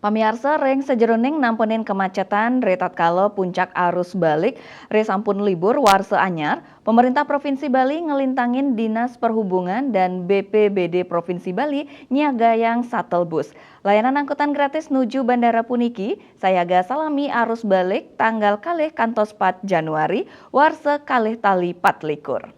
Pamiarsa reng sajeroning nampenin kemacetan retat kalo puncak arus balik re sampun libur warse anyar, pemerintah Provinsi Bali ngelintangin Dinas Perhubungan dan BPBD Provinsi Bali nyiagayang shuttle bus. Layanan angkutan gratis nuju Bandara Puniki, sayaga salami arus balik tanggal kalih kantos 4 Januari, warse kalih tali 4 likur.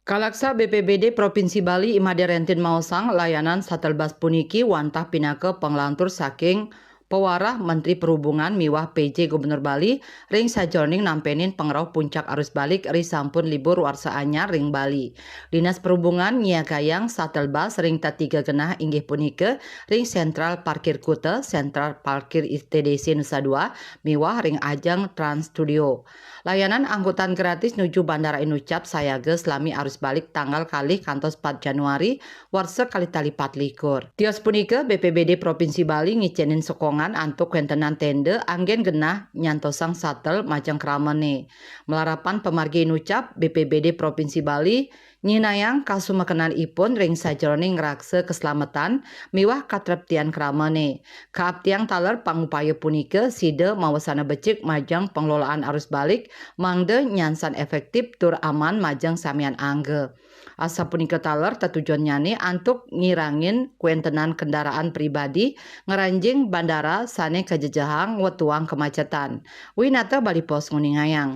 Kalaksa BPBD Provinsi Bali Imade Rentin Mausang layanan shuttle bus puniki wantah pinake penglantur saking pewarah Menteri Perhubungan miwah PJ Gubernur Bali ring sajroning nampenin pengerau puncak arus balik ri sampun libur warsa anyar ring Bali. Dinas Perhubungan nyiagayang shuttle bus ring T3 genah inggih punike ring Sentral Parkir Kute, Sentral Parkir ITDC Nusa Dua, miwah ring ajang Trans Studio. Layanan angkutan gratis nuju Bandara Inucap sayage selami arus balik tanggal kalih kantos 4 Januari warse kali tali 4 likur. Tios punike BPBD Provinsi Bali ngicenin sokongan antuk kentenan tende anggen genah nyantosang shuttle majang kramene. Melarapan pemargi Inucap BPBD Provinsi Bali nyinayang kasumekenan ipun ring sajroning ngrakse keselamatan miwah katreptian kramene. Kaaptiang taler pangupaya punike side mawasana becik majang pengelolaan arus balik mangde nyansan efektif tur aman majang samian angge. Asa punika taler tetujuan nyane antuk ngirangin kuentenan kendaraan pribadi ngeranjing bandara sane kejejahang wetuang kemacetan. Winata Bali Pos nguningayang.